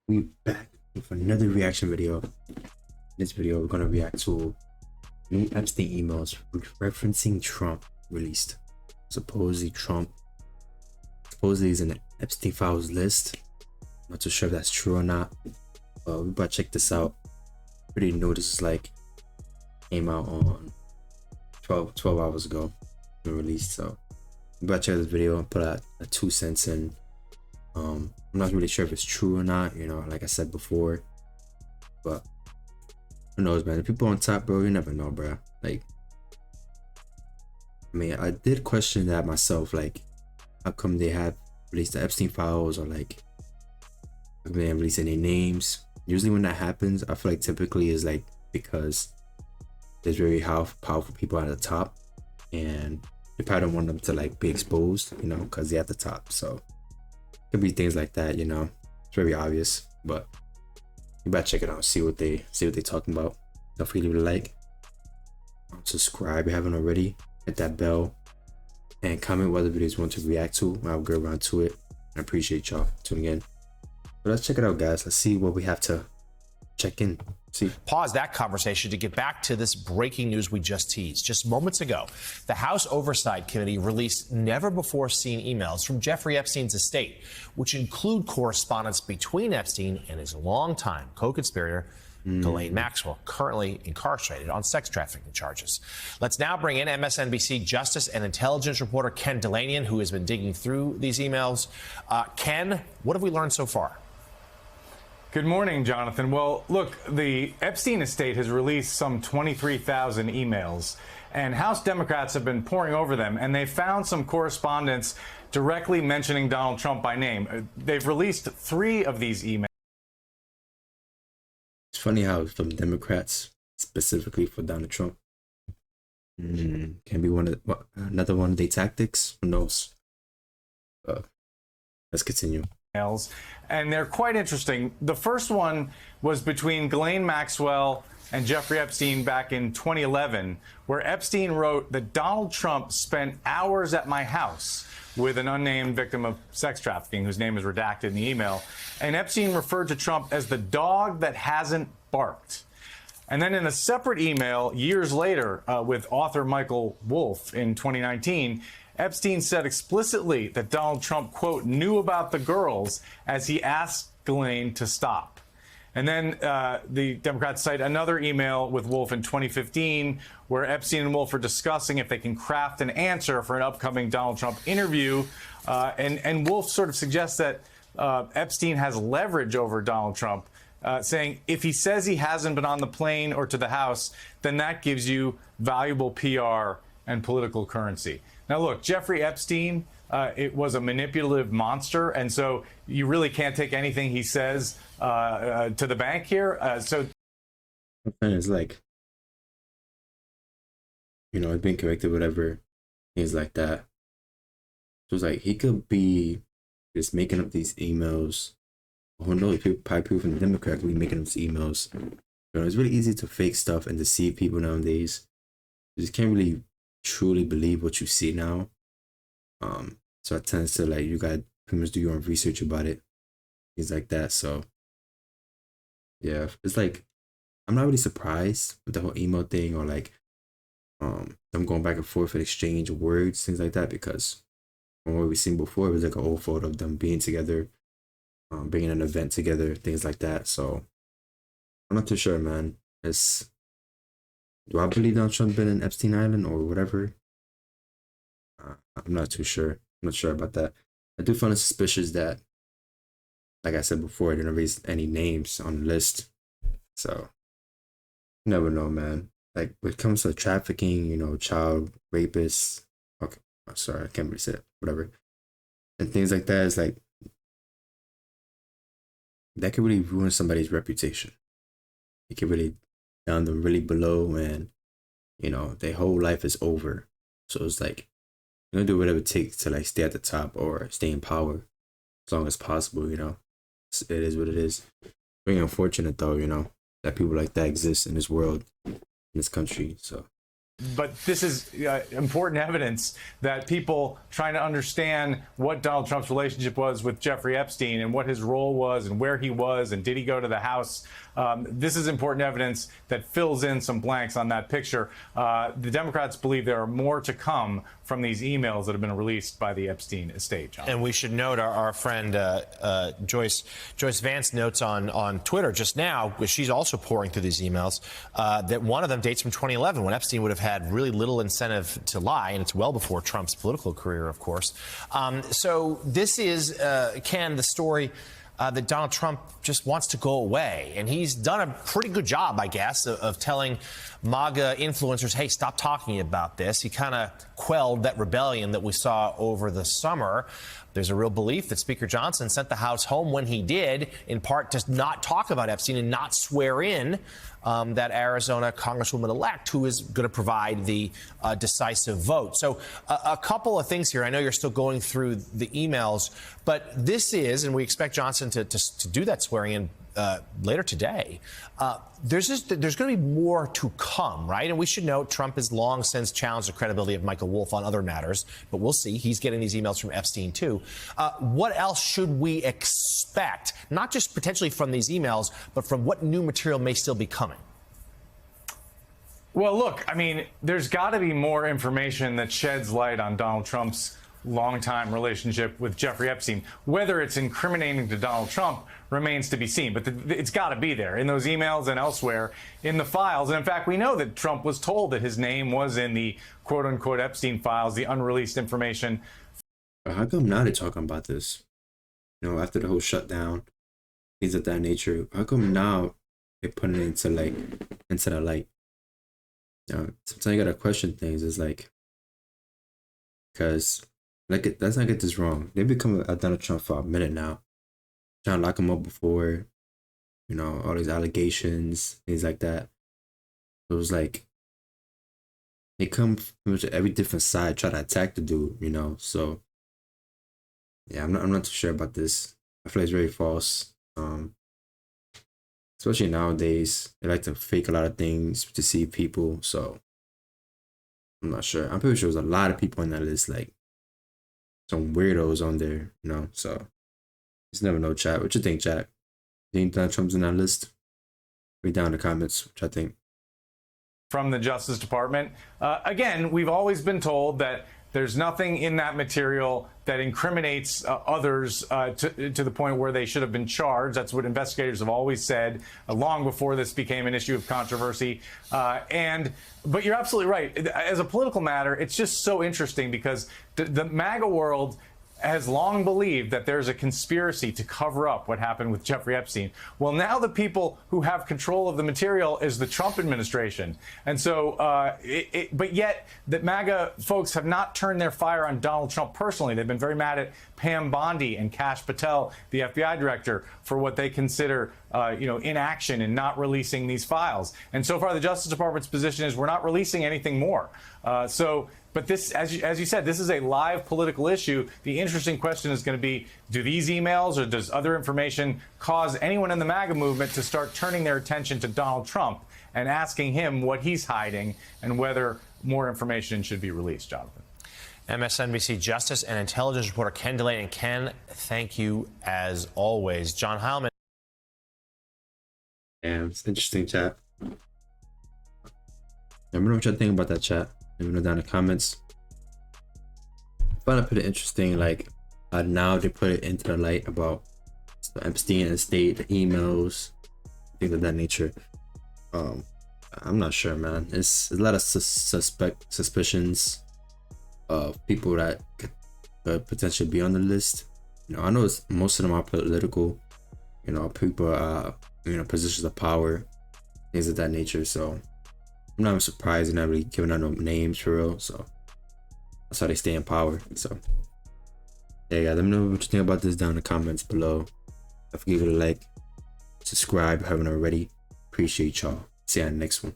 We back with another reaction video. In this video, we're gonna react to new Epstein emails referencing Trump released. Trump supposedly is in the Epstein files list. Not too sure if that's true or not. But we about to check this out. Pretty new. This is like came out on 12 hours ago. Been released. So we about to check this video and put a 2 cents in. I'm not really sure if it's true or not, like I said before, but who knows, man. The people on top, bro, you never know, bro. Like, I mean, I did question that myself, like, how come they have released the Epstein files, or like, how come they haven't released any names? Usually when that happens, I feel like typically is like because there's very powerful people at the top, and they probably don't want them to like be exposed, because they're at the top. So could be things like that, it's very obvious, but you better check it out, see what they talking about. Don't forget to leave a like, subscribe if you haven't already, hit that bell, and comment what other videos you want to react to. I'll go around to it. I appreciate y'all tuning in. But let's check it out, guys. Let's see what we have to check in. See. Pause that conversation to get back to this breaking news we just teased. Just moments ago, the House Oversight Committee released never-before-seen emails from Jeffrey Epstein's estate, which include correspondence between Epstein and his longtime co-conspirator, Ghislaine Maxwell, currently incarcerated on sex trafficking charges. Let's now bring in MSNBC Justice and Intelligence reporter Ken Dilanian, who has been digging through these emails. Ken, what have we learned so far? Good morning, Jonathan. Well, look, the Epstein estate has released some 23,000 emails, and House Democrats have been poring over them, and they found some correspondence directly mentioning Donald Trump by name. They've released 3 of these emails. It's funny how some Democrats, specifically for Donald Trump, can be another one of their tactics. Who knows? Let's continue. And they're quite interesting. The first one was between Ghislaine Maxwell and Jeffrey Epstein back in 2011, where Epstein wrote that Donald Trump spent hours at my house with an unnamed victim of sex trafficking, whose name is redacted in the email. And Epstein referred to Trump as the dog that hasn't barked. And then in a separate email years later with author Michael Wolff in 2019, Epstein said explicitly that Donald Trump, quote, knew about the girls as he asked Ghislaine to stop. And then the Democrats cite another email with Wolff in 2015 where Epstein and Wolff are discussing if they can craft an answer for an upcoming Donald Trump interview. And Wolff sort of suggests that Epstein has leverage over Donald Trump, saying if he says he hasn't been on the plane or to the House, then that gives you valuable PR and political currency. Now, look, Jeffrey Epstein, it was a manipulative monster, and so you really can't take anything he says to the bank here. It's like, it's being corrected, whatever, things like that. So it's like he could be just making up these emails. Who knows? People from the Democrats will be making up these emails. It's really easy to fake stuff and deceive people nowadays. You just can't really truly believe what you see now. So it tends to, like, you gotta pretty much do your own research about it, things like that. So yeah, it's like I'm not really surprised with the whole email thing, or like them going back and forth and exchange words, things like that, because from what we've seen before, it was like an old photo of them being together, bringing an event together, things like that. So I'm not too sure, man. Do I believe Donald Trump been in Epstein Island or whatever? I'm not too sure. I'm not sure about that. I do find it suspicious that, like I said before, they didn't raise any names on the list. So, you never know, man. Like, when it comes to trafficking, child rapists. Okay, I'm sorry, I can't really say it. Whatever. And things like that, is like, that could really ruin somebody's reputation. It could really down them really below, and their whole life is over. So it's like, you're gonna do whatever it takes to like stay at the top or stay in power as long as possible. It is what it is. Very unfortunate though, that people like that exist in this world, in this country. So But this is important evidence that people trying to understand what Donald Trump's relationship was with Jeffrey Epstein and what his role was and where he was and did he go to the House. This is important evidence that fills in some blanks on that picture. The Democrats believe there are more to come from these emails that have been released by the Epstein estate, John. And we should note our friend Joyce Vance notes on Twitter just now, she's also pouring through these emails, that one of them dates from 2011 when Epstein would have had really little incentive to lie, and it's well before Trump's political career, of course. So this is, Ken, the story that Donald Trump just wants to go away. And he's done a pretty good job, I guess, of telling MAGA influencers, hey, stop talking about this. He kind of quelled that rebellion that we saw over the summer. There's a real belief that Speaker Johnson sent the House home when he did, in part to not talk about Epstein and not swear in that Arizona Congresswoman-elect who is going to provide the decisive vote. So a couple of things here. I know you're still going through the emails, but this is, and we expect Johnson to do that swearing in later today. There's going to be more to come, right? And we should note Trump has long since challenged the credibility of Michael Wolff on other matters, but we'll see. He's getting these emails from Epstein, too. What else should we expect, not just potentially from these emails, but from what new material may still be coming? Well, look, I mean, there's got to be more information that sheds light on Donald Trump's longtime relationship with Jeffrey Epstein. Whether it's incriminating to Donald Trump remains to be seen, but it's got to be there in those emails and elsewhere in the files. And in fact, we know that Trump was told that his name was in the quote unquote Epstein files, the unreleased information. How come now they're talking about this? You know, after the whole shutdown, things of that nature. How come now they're putting it into the light? You know, sometimes you gotta question things. It's like, because let's not get this wrong. They've become a Donald Trump for a minute now. Trying to lock him up before, you know, all these allegations, things like that. It was like they come from every different side, try to attack the dude, you know. So yeah, I'm not too sure about this. I feel like it's very false. Especially nowadays, they like to fake a lot of things to deceive people. So I'm not sure. I'm pretty sure there's a lot of people on that list, like some weirdos on there, you know. So just never know, chat. What you think, chat? You think Donald Trump's in that list? Read down in the comments, which I think. From the Justice Department. Again, we've always been told that there's nothing in that material that incriminates others to the point where they should have been charged. That's what investigators have always said long before this became an issue of controversy. But you're absolutely right. As a political matter, it's just so interesting because the MAGA world has long believed that there's a conspiracy to cover up what happened with Jeffrey Epstein. Well, now the people who have control of the material is the Trump administration. And so, but yet the MAGA folks have not turned their fire on Donald Trump personally. They've been very mad at Pam Bondi and Kash Patel, the FBI director, for what they consider inaction and not releasing these files. And so far, the Justice Department's position is we're not releasing anything more. But this, as you said, this is a live political issue. The interesting question is going to be, do these emails or does other information cause anyone in the MAGA movement to start turning their attention to Donald Trump and asking him what he's hiding and whether more information should be released, Jonathan? MSNBC Justice and Intelligence reporter Ken DeLay. And Ken, thank you as always. John Heilman. Yeah, it's interesting, chat. Let me know what you think about that, chat. Let me know down in the comments. I find it pretty interesting, like now they put it into the light about the Epstein estate, the emails, things of that nature. I'm not sure, man. It's a lot of suspicions of people that could potentially be on the list. You know, I know most of them are political. You know, people are positions of power, things of that nature. So I'm not surprised they're not really giving out no names for real. So that's how they stay in power. So yeah, guys, let me know what you think about this down in the comments below. Don't forget to like, subscribe if you haven't already. Appreciate y'all. See you on the next one.